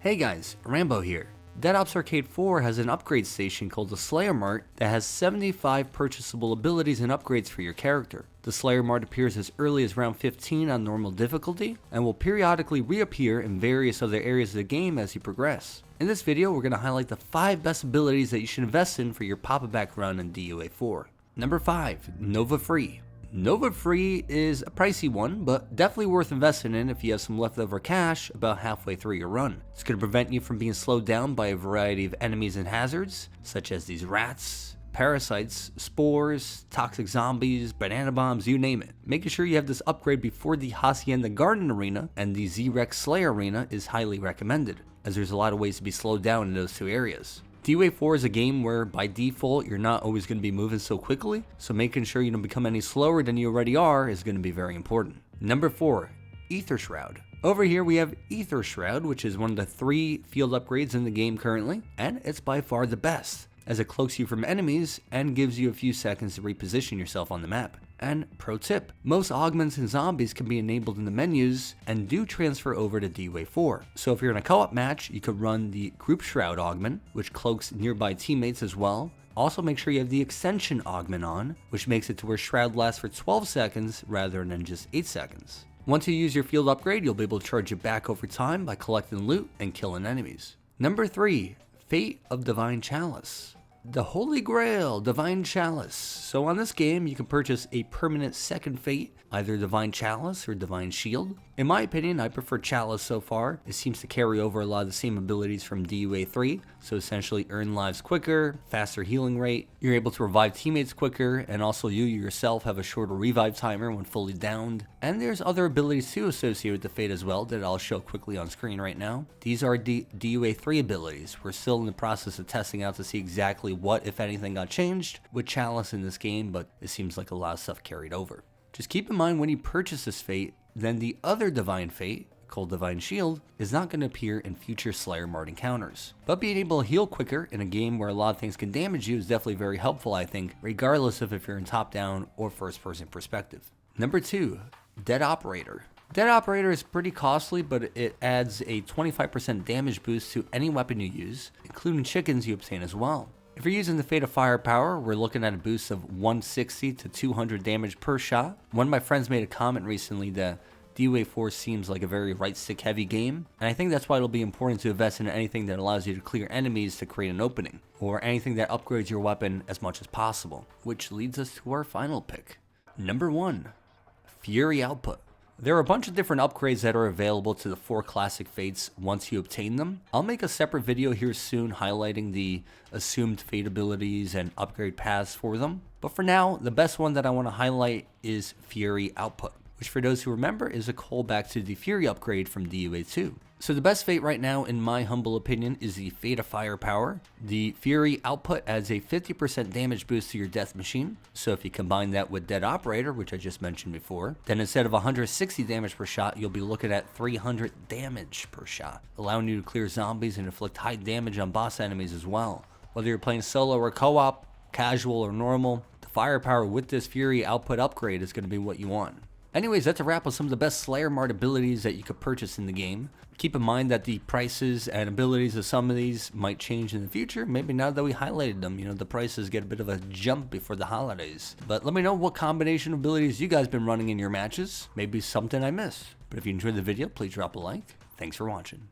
Hey guys, Rambo here. Dead Ops Arcade 4 has an upgrade station called the SlayerMart that has 75 purchasable abilities and upgrades for your character. The SlayerMart appears as early as round 15 on normal difficulty and will periodically reappear in various other areas of the game as you progress. In this video, we're going to highlight the 5 best abilities that you should invest in for your pop-a-back run in DUA 4. Number 5, Nova Free. Nova Free is a pricey one, but definitely worth investing in if you have some leftover cash about halfway through your run. It's going to prevent you from being slowed down by a variety of enemies and hazards, such as these rats, parasites, spores, toxic zombies, banana bombs, you name it. Making sure you have this upgrade before the Hacienda Garden Arena and the Z-Rex Slayer Arena is highly recommended, as there's a lot of ways to be slowed down in those two areas. DUA 4 is a game where, by default, you're not always going to be moving so quickly, so making sure you don't become any slower than you already are is going to be very important. Number 4, Ether Shroud. Over here we have Ether Shroud, which is one of the 3 field upgrades in the game currently, and it's by far the best, as it cloaks you from enemies and gives you a few seconds to reposition yourself on the map. And pro tip, most augments and zombies can be enabled in the menus and do transfer over to DUA 4. So if you're in a co-op match, you could run the Group Shroud augment, which cloaks nearby teammates as well. Also make sure you have the Extension augment on, which makes it to where Shroud lasts for 12 seconds rather than just 8 seconds. Once you use your field upgrade, you'll be able to charge it back over time by collecting loot and killing enemies. Number 3, Fate of Divine Chalice. The Holy Grail, Divine Chalice. So on this game, you can purchase a permanent second fate, either Divine Chalice or Divine Shield. In my opinion, I prefer Chalice so far. It seems to carry over a lot of the same abilities from DUA 3, so essentially earn lives quicker, faster healing rate, you're able to revive teammates quicker, and also you yourself have a shorter revive timer when fully downed. And there's other abilities too associated with the fate as well that I'll show quickly on screen right now. These are DUA 3 abilities. We're still in the process of testing out to see exactly what, if anything, got changed with Chalice in this game, but it seems like a lot of stuff carried over. Just keep in mind when you purchase this fate, then the other Divine Fate, called Divine Shield, is not going to appear in future SlayerMart encounters. But being able to heal quicker in a game where a lot of things can damage you is definitely very helpful, I think, regardless of if you're in top-down or first-person perspective. Number 2, Dead Operator. Dead Operator is pretty costly, but it adds a 25% damage boost to any weapon you use, including chickens you obtain as well. If you're using the Fate of Firepower, we're looking at a boost of 160 to 200 damage per shot. One of my friends made a comment recently that DUA 4 seems like a very right-stick heavy game, and I think that's why it'll be important to invest in anything that allows you to clear enemies to create an opening, or anything that upgrades your weapon as much as possible, which leads us to our final pick. Number 1, Fury Output. There are a bunch of different upgrades that are available to the 4 classic fates once you obtain them. I'll make a separate video here soon highlighting the assumed fate abilities and upgrade paths for them. But for now, the best one that I want to highlight is Fury Output, which for those who remember is a callback to the Fury upgrade from DUA 2. So the best fate right now, in my humble opinion, is the Fate of Firepower. The Fury Output adds a 50% damage boost to your death machine. So if you combine that with Dead Operator, which I just mentioned before, then instead of 160 damage per shot, you'll be looking at 300 damage per shot, allowing you to clear zombies and inflict high damage on boss enemies as well. Whether you're playing solo or co-op, casual or normal, the firepower with this Fury Output upgrade is going to be what you want. Anyways, that's a wrap on some of the best SlayerMart abilities that you could purchase in the game. Keep in mind that the prices and abilities of some of these might change in the future. Maybe now that we highlighted them, the prices get a bit of a jump before the holidays. But let me know what combination of abilities you guys been running in your matches. Maybe something I missed. But if you enjoyed the video, please drop a like. Thanks for watching.